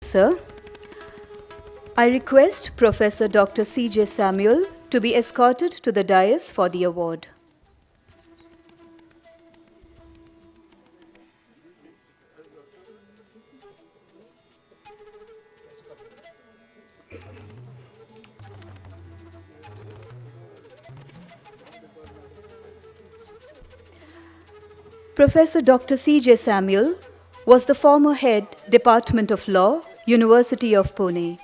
Sir, I request Professor Dr. C.J. Samuel to be escorted to the dais for the award. Professor Dr. C.J. Samuel was the former head, Department of Law, University of Pune.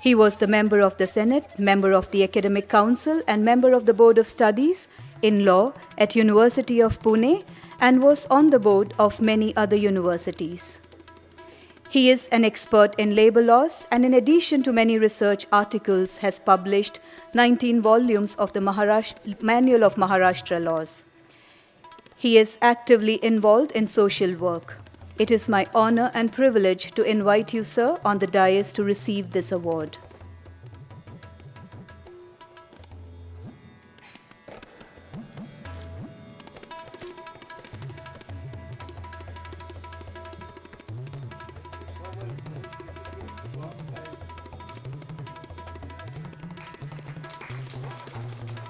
He was the member of the Senate, member of the Academic Council, and member of the Board of Studies in Law at University of Pune, and was on the board of many other universities. He is an expert in labor laws, and in addition to many research articles, has published 19 volumes of the Manual of Maharashtra Laws. He is actively involved in social work. It is my honor and privilege to invite you, sir, on the dais to receive this award.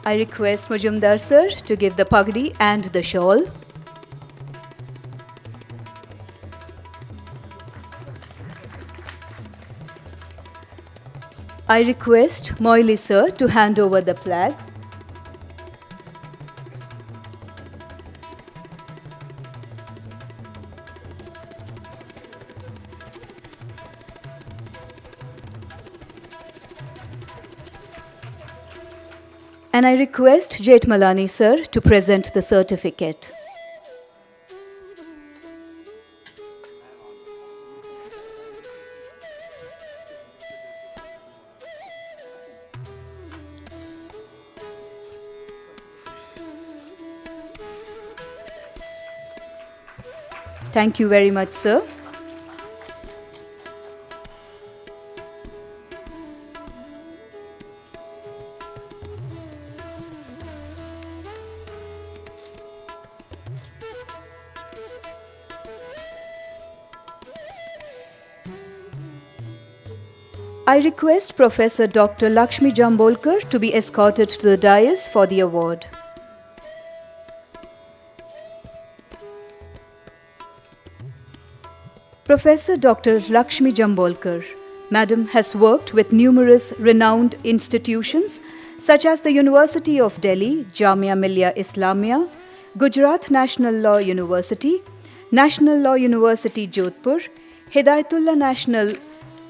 I request Majumdar sir to give the pagdi and the shawl. I request Moily sir to hand over the flag. And I request Jethmalani sir to present the certificate. Thank you very much, sir. I request Professor Dr. Lakshmi Jambolkar to be escorted to the dais for the award. Professor Dr. Lakshmi Jambolkar, Madam, has worked with numerous renowned institutions such as the University of Delhi, Jamia Millia Islamia, Gujarat National Law University, National Law University Jodhpur, Hidayatullah National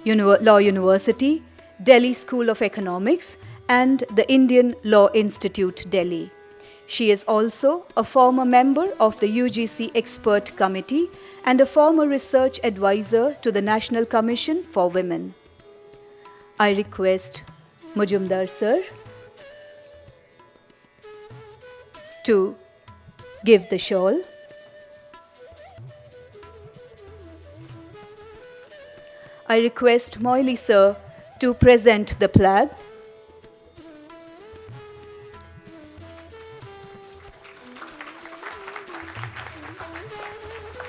Law University, Delhi School of Economics, and the Indian Law Institute, Delhi. She is also a former member of the UGC Expert Committee and a former research advisor to the National Commission for Women. I request Majumdar sir to give the shawl. I request Moily sir to present the flag.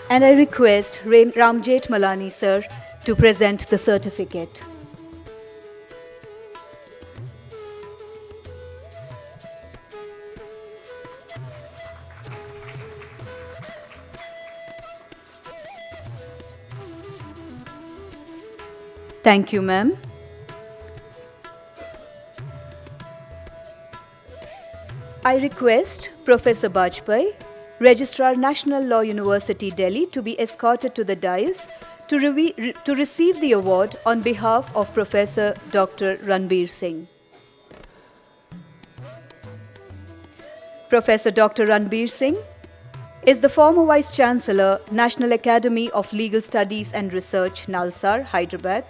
And I request Ram Jethmalani sir to present the certificate. Thank you, ma'am. I request Professor Bajpai, Registrar National Law University, Delhi, to be escorted to the dais to receive the award on behalf of Professor Dr. Ranbir Singh. Professor Dr. Ranbir Singh is the former Vice Chancellor, National Academy of Legal Studies and Research, Nalsar, Hyderabad.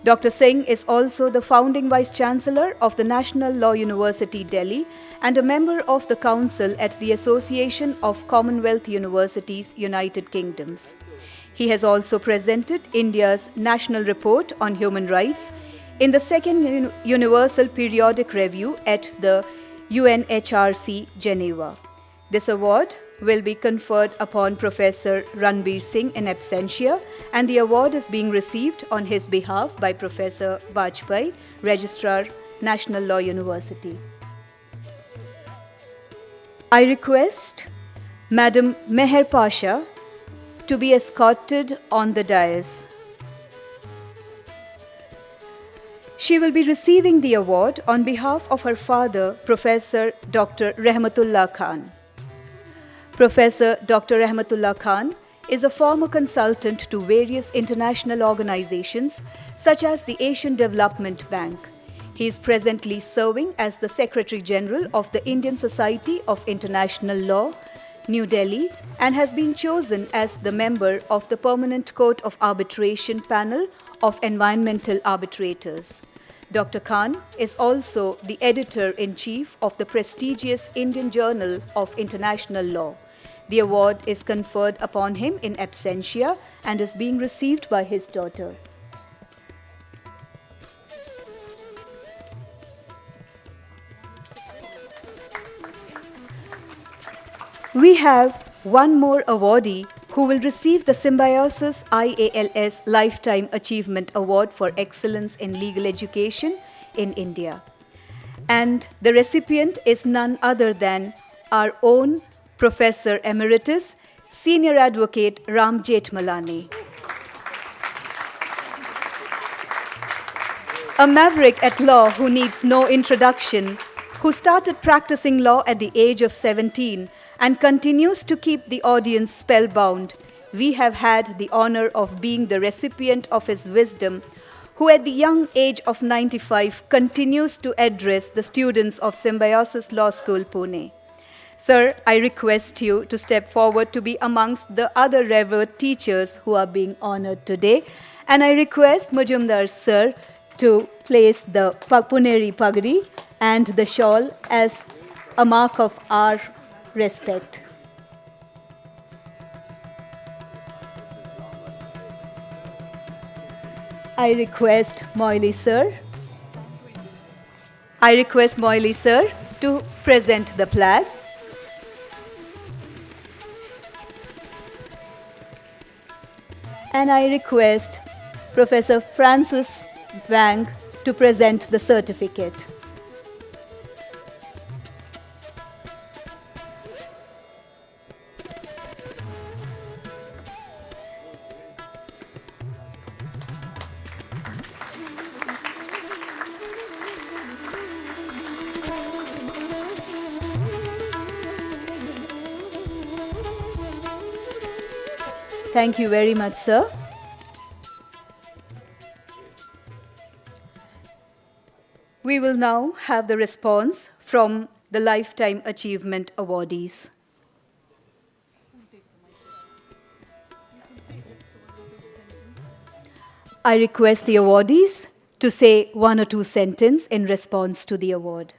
Dr. Singh is also the founding Vice Chancellor of the National Law University, Delhi, and a member of the Council at the Association of Commonwealth Universities, United Kingdoms. He has also presented India's National Report on Human Rights in the Second Universal Periodic Review at the UNHRC, Geneva. This award will be conferred upon Professor Ranbir Singh in absentia, and the award is being received on his behalf by Professor Bajpai, Registrar, National Law University. I request Madam Meher Pasha to be escorted on the dais. She will be receiving the award on behalf of her father, Professor Dr. Rahmatullah Khan. Professor Dr. Rahmatullah Khan is a former consultant to various international organizations such as the Asian Development Bank. He is presently serving as the Secretary General of the Indian Society of International Law, New Delhi, and has been chosen as the member of the Permanent Court of Arbitration Panel of Environmental Arbitrators. Dr. Khan is also the editor-in-chief of the prestigious Indian Journal of International Law. The award is conferred upon him in absentia and is being received by his daughter. We have one more awardee who will receive the Symbiosis IALS Lifetime Achievement Award for Excellence in Legal Education in India. And the recipient is none other than our own Professor Emeritus, Senior Advocate Ram Jethmalani. A maverick at law who needs no introduction, who started practicing law at the age of 17 and continues to keep the audience spellbound, we have had the honor of being the recipient of his wisdom, who at the young age of 95 continues to address the students of Symbiosis Law School, Pune. Sir, I request you to step forward to be amongst the other revered teachers who are being honored today, and I request Majumdar Sir to place the Puneri Pagdi and the shawl as a mark of our respect. I request Moily Sir to present the flag. And I request Professor Francis Wang to present the certificate. Thank you very much, sir. We will now have the response from the Lifetime Achievement awardees. I request the awardees to say one or two sentences in response to the award.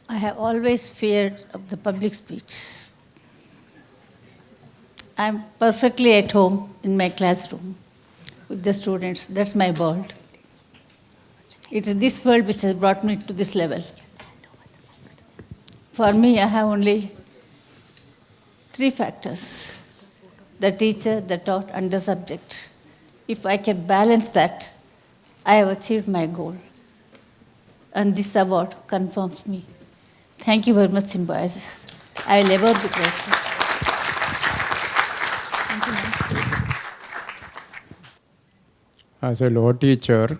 I have always feared of the public speech. I'm perfectly at home in my classroom with the students. That's my world. It is this world which has brought me to this level. For me, I have only 3 factors: the teacher, the taught, and the subject. If I can balance that, I have achieved my goal. And this award confirms me. Thank you very much, Symbiosis. I will ever be grateful. Thank you, ma'am. As a law teacher,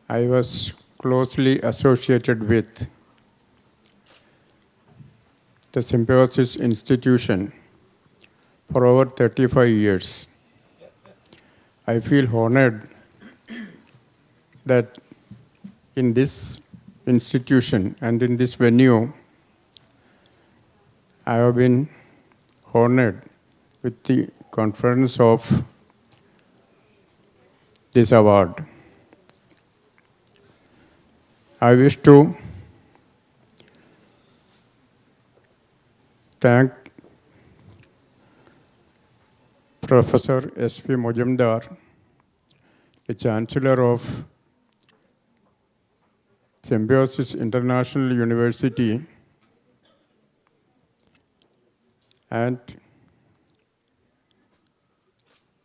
I was closely associated with the Symbiosis institution for over 35 years. I feel honored that in this institution and in this venue, I have been honored with the conference of this award. I wish to thank Professor S.P. Majumdar, the Chancellor of Symbiosis International University and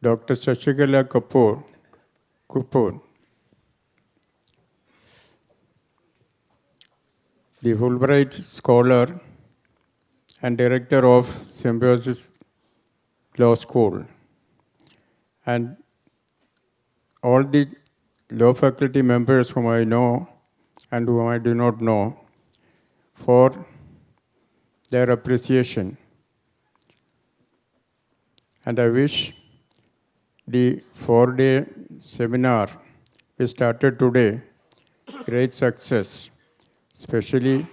Dr. Shashikala Kapoor, the Fulbright Scholar and Director of Symbiosis Law School, and all the law faculty members whom I know and whom I do not know, for their appreciation. And I wish the 4-day seminar we started today great success, especially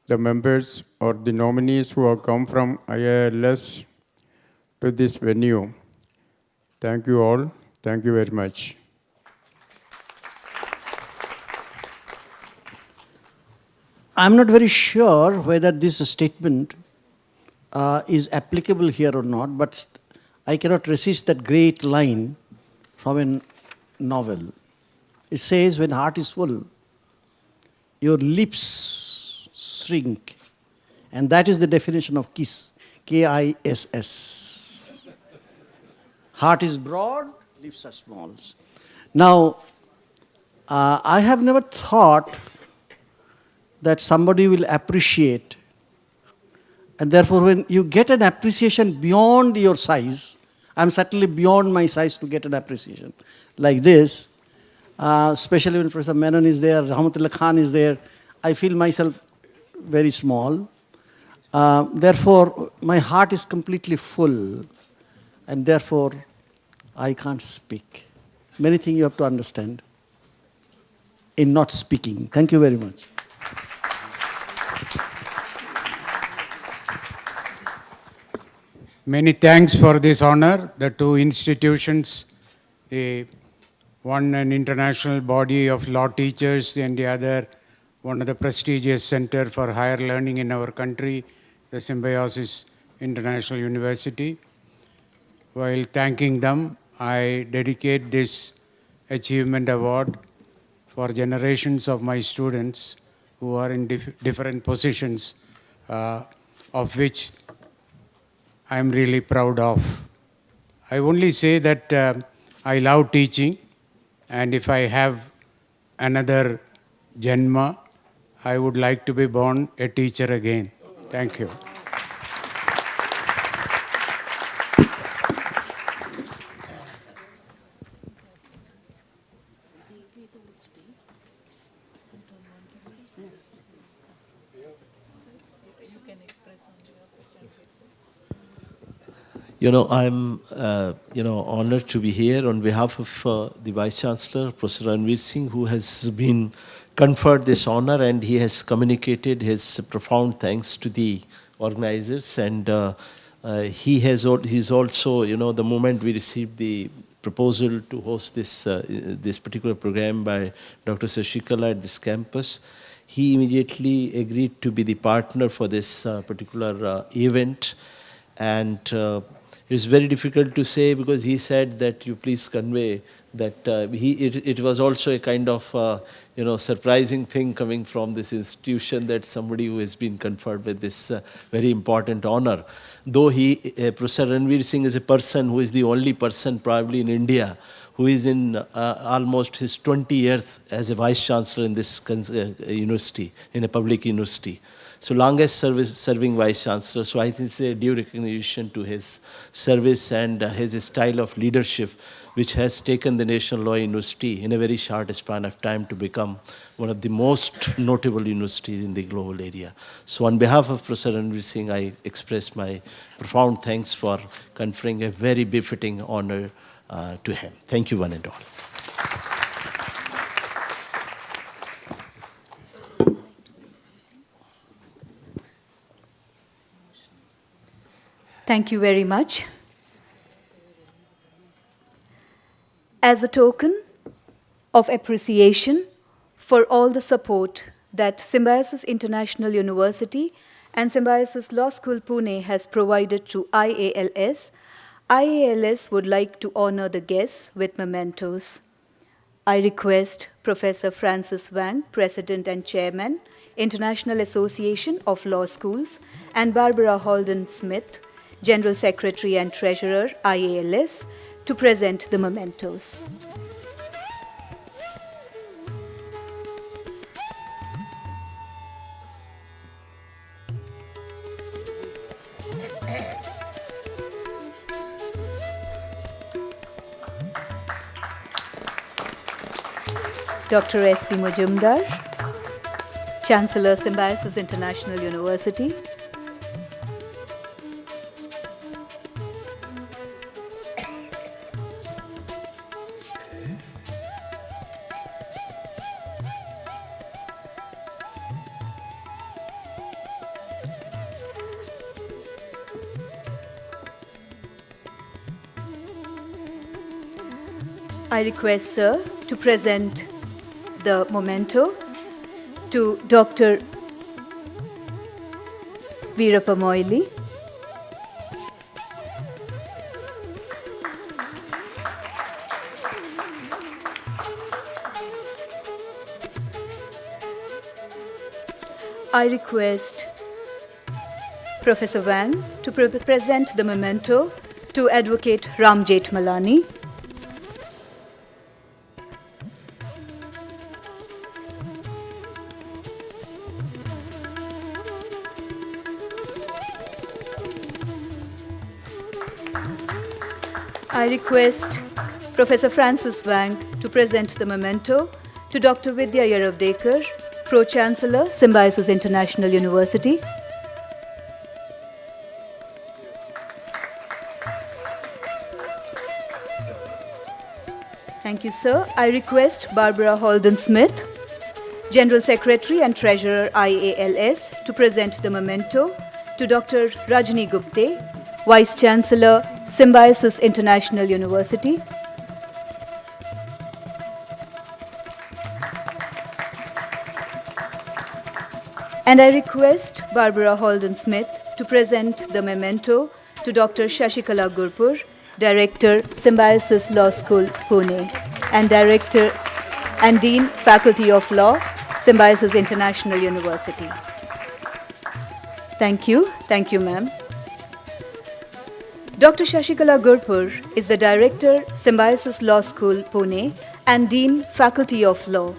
the members or the nominees who have come from IILS to this venue. Thank you all. Thank you very much. I'm not very sure whether this statement is applicable here or not, but I cannot resist that great line from a novel. It says, when heart is full, your lips shrink. And that is the definition of kiss, Kiss. Heart is broad, lips are small. Now, I have never thought that somebody will appreciate. And therefore, when you get an appreciation beyond your size, I'm certainly beyond my size to get an appreciation like this, especially when Professor Menon is there, Rahmatullah Khan is there, I feel myself very small. Therefore, my heart is completely full, and therefore, I can't speak. Many things you have to understand in not speaking. Thank you very much. Many thanks for this honor. The two institutions, one an international body of law teachers and the other one of the prestigious center for higher learning in our country, the Symbiosis International University. While thanking them, I dedicate this achievement award for generations of my students who are in different positions, of which I am really proud of. I only say that I love teaching, and if I have another Janma, I would like to be born a teacher again. Thank you. I'm honored to be here on behalf of the Vice Chancellor, Professor Ranveer Singh, who has been conferred this honor, and he has communicated his profound thanks to the organizers. And he's also, the moment we received the proposal to host this particular program by Dr. Shashikala at this campus, he immediately agreed to be the partner for this particular event. And it's very difficult to say, because he said that you please convey that it was also a kind of surprising thing coming from this institution, that somebody who has been conferred with this very important honor. Though Professor Ranveer Singh is a person who is the only person probably in India who is in almost his 20 years as a Vice Chancellor in this university, in a public university. So longest serving Vice Chancellor. So I think it's a due recognition to his service and his style of leadership, which has taken the National Law University in a very short span of time to become one of the most notable universities in the global area. So on behalf of Professor Ranveer Singh, I express my profound thanks for conferring a very befitting honor to him. Thank you, one and all. Thank you very much. As a token of appreciation for all the support that Symbiosis International University and Symbiosis Law School Pune has provided to IALS, IALS would like to honor the guests with mementos. I request Professor Francis Wang, President and Chairman, International Association of Law Schools, and Barbara Holden Smith, General Secretary and Treasurer, IALS, to present the mementos. Dr. S.P. Majumdar, Chancellor, Symbiosis International University. I request, sir, to present the memento to Dr. Veerappa Moily. I request Professor Wang to present the memento to Advocate Ram Jethmalani. I request Professor Francis Wang to present the memento to Dr. Vidya Yaravdekar, Pro-Chancellor, Symbiosis International University. Thank you, sir. I request Barbara Holden Smith, General Secretary and Treasurer, IALS, to present the memento to Dr. Rajni Gupte, Vice Chancellor, Symbiosis International University. And I request Barbara Holden Smith to present the memento to Dr. Shashikala Gurpur, Director, Symbiosis Law School, Pune, and Director and Dean, Faculty of Law, Symbiosis International University. Thank you. Thank you, ma'am. Dr. Shashikala Gurpur is the Director, Symbiosis Law School, Pune, and Dean, Faculty of Law.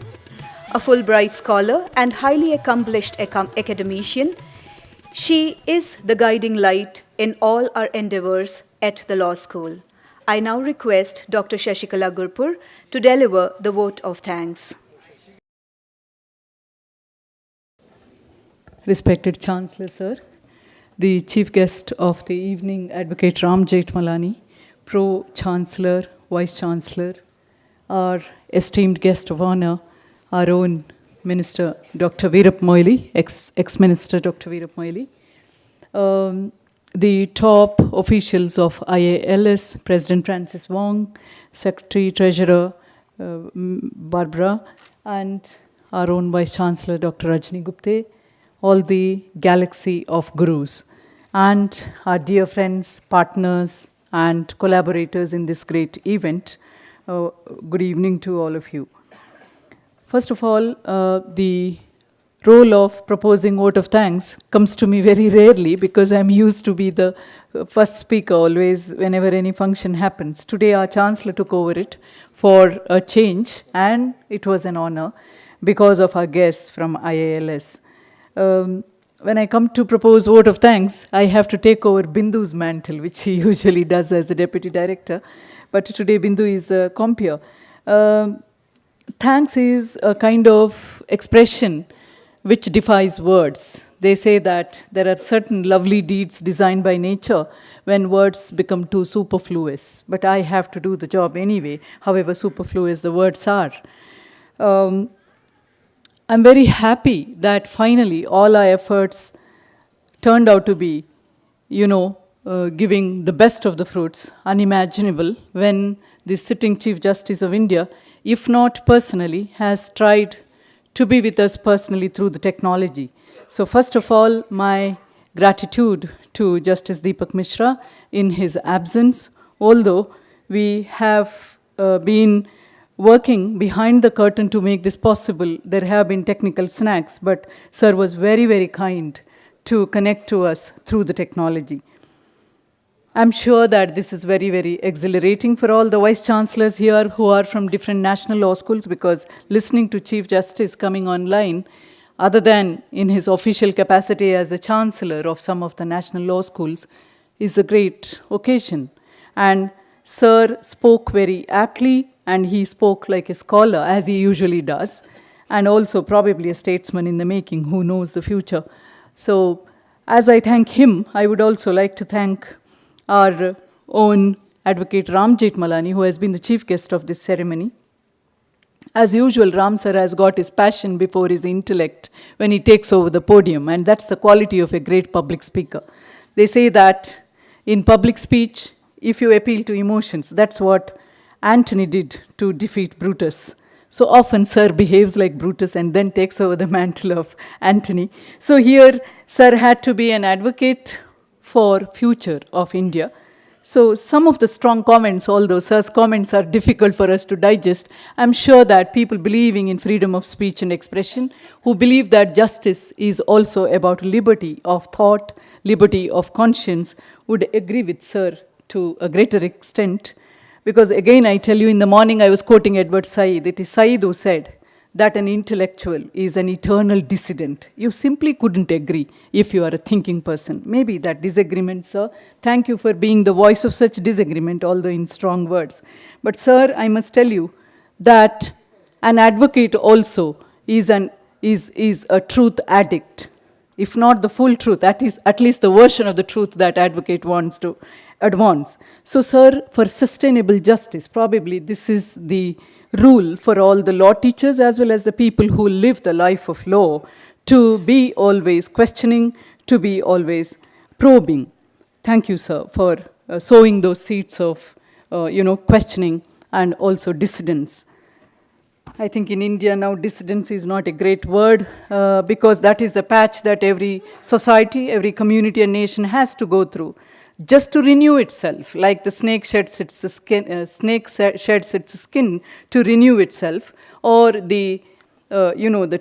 A Fulbright scholar and highly accomplished academician, she is the guiding light in all our endeavors at the law school. I now request Dr. Shashikala Gurpur to deliver the vote of thanks. Respected Chancellor, sir, the chief guest of the evening, Advocate Ram Jethmalani, Pro-Chancellor, Vice-Chancellor, our esteemed guest of honor, our own Minister, Dr. Veerappa Moily, ex-Minister Dr. Veerappa Moily, the top officials of IALS, President Francis Wang, Secretary, Treasurer, Barbara, and our own Vice-Chancellor, Dr. Rajni Gupte, all the galaxy of gurus, and our dear friends, partners, and collaborators in this great event. Good evening to all of you. First of all, the role of proposing vote of thanks comes to me very rarely because I'm used to be the first speaker always whenever any function happens. Today our Chancellor took over it for a change, and it was an honor because of our guests from IALS. When I come to propose vote of thanks, I have to take over Bindu's mantle, which he usually does as a deputy director. But today Bindu is a compeer. Thanks is a kind of expression which defies words. They say that there are certain lovely deeds designed by nature when words become too superfluous. But I have to do the job anyway, however superfluous the words are. I'm very happy that finally all our efforts turned out to be, giving the best of the fruits, unimaginable when the sitting Chief Justice of India, if not personally, has tried to be with us personally through the technology. So first of all, my gratitude to Justice Deepak Mishra in his absence, although we have been working behind the curtain to make this possible. There have been technical snacks, but sir was very, very kind to connect to us through the technology. I'm sure that this is very, very exhilarating for all the vice chancellors here who are from different national law schools, because listening to Chief Justice coming online, other than in his official capacity as the chancellor of some of the national law schools, is a great occasion. And sir spoke very aptly, and he spoke like a scholar, as he usually does, and also probably a statesman in the making who knows the future. So as I thank him, I would also like to thank our own Advocate Ram Jethmalani, who has been the chief guest of this ceremony. As usual, Ram sir has got his passion before his intellect when he takes over the podium, and that's the quality of a great public speaker. They say that in public speech, if you appeal to emotions, that's what Antony did to defeat Brutus. So often sir behaves like Brutus and then takes over the mantle of Antony. So here, sir had to be an advocate for future of India. So some of the strong comments, although sir's comments are difficult for us to digest, I'm sure that people believing in freedom of speech and expression, who believe that justice is also about liberty of thought, liberty of conscience, would agree with sir to a greater extent. Because again, I tell you, in the morning I was quoting Edward Said. It is Said who said that an intellectual is an eternal dissident. You simply couldn't agree if you are a thinking person. Maybe that disagreement, sir. Thank you for being the voice of such disagreement, although in strong words. But sir, I must tell you that an advocate also is a truth addict. If not the full truth, that is at least the version of the truth that advocate wants to advance. So sir, for sustainable justice, probably this is the rule for all the law teachers as well as the people who live the life of law, to be always questioning, to be always probing. Thank you, sir, for sowing those seeds of questioning and also dissidence. I think in India now dissidence is not a great word because that is the patch that every society, every community and nation has to go through just to renew itself, like the snake sheds its skin to renew itself, or the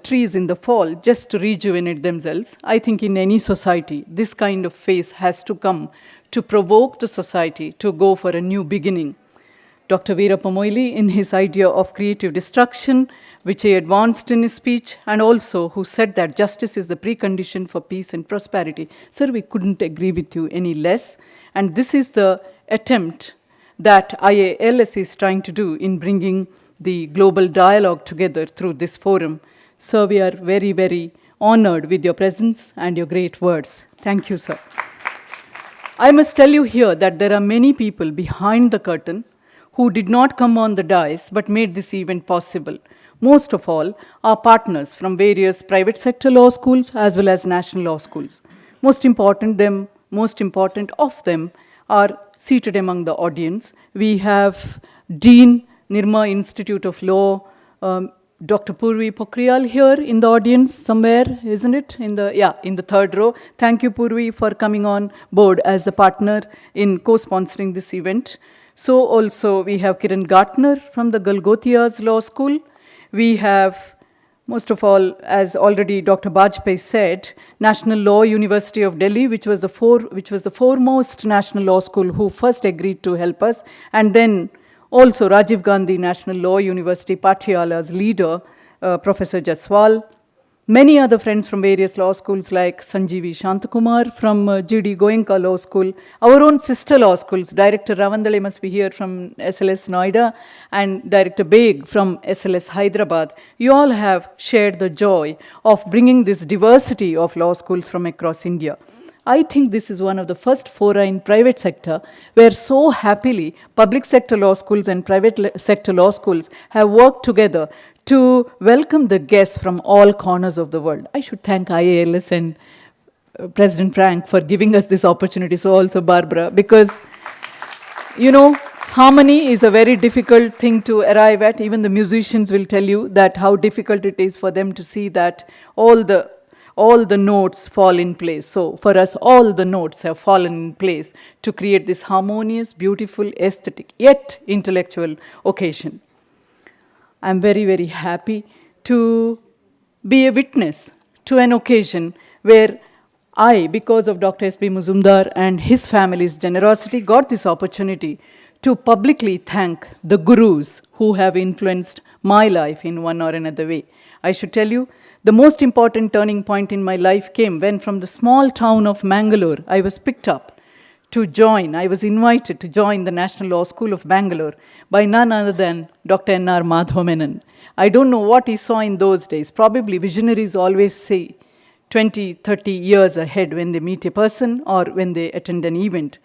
trees in the fall just to rejuvenate themselves. I think in any society, this kind of phase has to come to provoke the society to go for a new beginning. Dr. Veerappa Moily, in his idea of creative destruction, which he advanced in his speech, and also who said that justice is the precondition for peace and prosperity. Sir, we couldn't agree with you any less. And this is the attempt that IALS is trying to do in bringing the global dialogue together through this forum. Sir, we are very, very honored with your presence and your great words. Thank you, sir. I must tell you here that there are many people behind the curtain who did not come on the dais but made this event possible. Most of all, our partners from various private sector law schools as well as national law schools. Most important of them are seated among the audience. We have Dean, Nirma Institute of Law, Dr. Purvi Pokhriyal here in the audience somewhere, isn't it? In the third row. Thank you, Purvi, for coming on board as a partner in co-sponsoring this event. So also we have Kiran Gartner from the Golgothia's Law School. We have, most of all, as already Dr. Bajpai said, National Law University of Delhi, which was the foremost national law school who first agreed to help us, and then also Rajiv Gandhi National Law University, Patiala's leader, Professor Jaswal. Many other friends from various law schools like Sanjeevi Shantakumar from GD Goenka Law School, our own sister law schools, Director Ravandale must be here from SLS Noida, and Director Beg from SLS Hyderabad. You all have shared the joy of bringing this diversity of law schools from across India. I think this is one of the first fora in private sector where so happily public sector law schools and private sector law schools have worked together to welcome the guests from all corners of the world. I should thank IALS and President Frank for giving us this opportunity, so also Barbara, because, harmony is a very difficult thing to arrive at. Even the musicians will tell you that how difficult it is for them to see that all the notes fall in place. So for us, all the notes have fallen in place to create this harmonious, beautiful, aesthetic, yet intellectual occasion. I'm very, very happy to be a witness to an occasion where I, because of Dr. S.B. Muzumdar and his family's generosity, got this opportunity to publicly thank the gurus who have influenced my life in one or another way. I should tell you, the most important turning point in my life came when from the small town of Mangalore, I was picked up to join, I was invited to join the National Law School of Bangalore by none other than Dr. N.R. Madhavamenon. I don't know what he saw in those days. Probably visionaries always say 20, 30 years ahead when they meet a person or when they attend an event.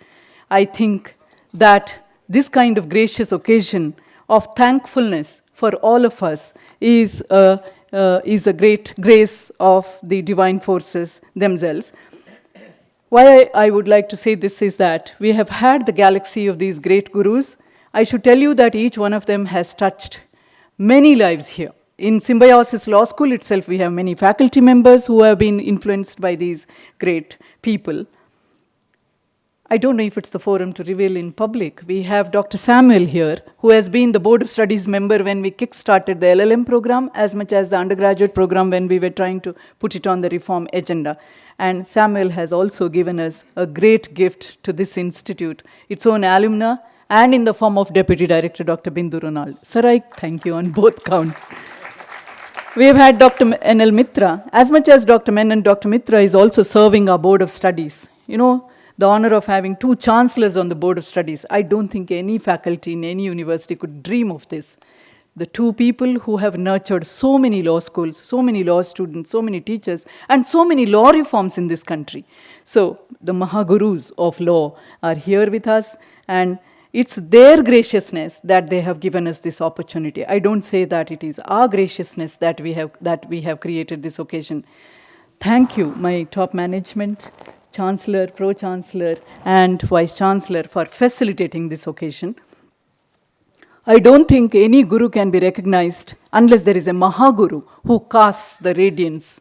I think that this kind of gracious occasion of thankfulness for all of us is a great grace of the divine forces themselves. Why I would like to say this is that we have had the galaxy of these great gurus. I should tell you that each one of them has touched many lives here. In Symbiosis Law School itself, we have many faculty members who have been influenced by these great people. I don't know if it's the forum to reveal in public. We have Dr. Samuel here, who has been the Board of Studies member when we kick-started the LLM program, as much as the undergraduate program when we were trying to put it on the reform agenda. And Samuel has also given us a great gift to this institute, its own alumna, and in the form of Deputy Director Dr. Bindu Ronald. Sir, I thank you on both counts. We have had Dr. N.L. Mitra. As much as Dr. Menon, Dr. Mitra is also serving our Board of Studies. You know, the honor of having 2 chancellors on the Board of Studies. I don't think any faculty in any university could dream of this. The 2 people who have nurtured so many law schools, so many law students, so many teachers, and so many law reforms in this country. So the Mahagurus of law are here with us, and it's their graciousness that they have given us this opportunity. I don't say that it is our graciousness that we have created this occasion. Thank you, my top management, Chancellor, Pro-Chancellor, and Vice-Chancellor for facilitating this occasion. I don't think any guru can be recognized unless there is a Mahaguru who casts the radiance.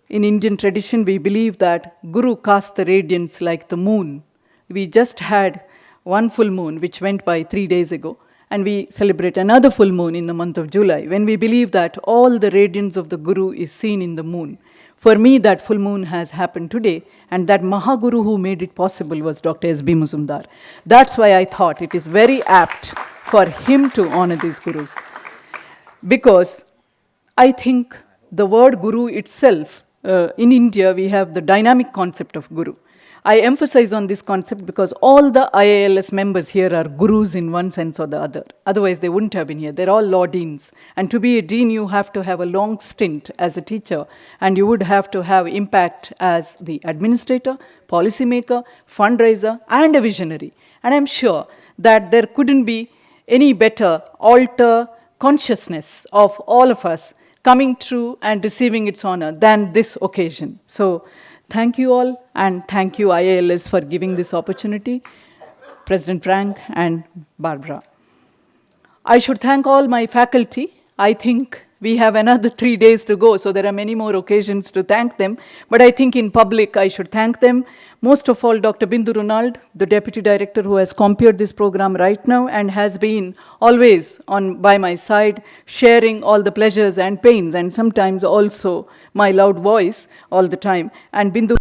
In Indian tradition, we believe that Guru casts the radiance like the moon. We just had one full moon, which went by 3 days ago, and we celebrate another full moon in the month of July, when we believe that all the radiance of the Guru is seen in the moon. For me, that full moon has happened today, and that Mahaguru who made it possible was Dr. S.B. Muzumdar. That's why I thought it is very apt for him to honor these gurus. Because I think the word guru itself, in India, we have the dynamic concept of guru. I emphasize on this concept because all the IALS members here are gurus in one sense or the other. Otherwise, they wouldn't have been here. They're all law deans. And to be a dean, you have to have a long stint as a teacher, and you would have to have impact as the administrator, policymaker, fundraiser, and a visionary. And I'm sure that there couldn't be any better altar consciousness of all of us coming through and receiving its honor than this occasion. So, thank you all, and thank you IALS for giving this opportunity, President Frank and Barbara. I should thank all my faculty. I think we have another 3 days to go, so there are many more occasions to thank them. But I think in public I should thank them. Most of all, Dr. Bindu Ronald, the Deputy Director who has compared this program right now and has been always by my side, sharing all the pleasures and pains, and sometimes also my loud voice all the time. And Bindu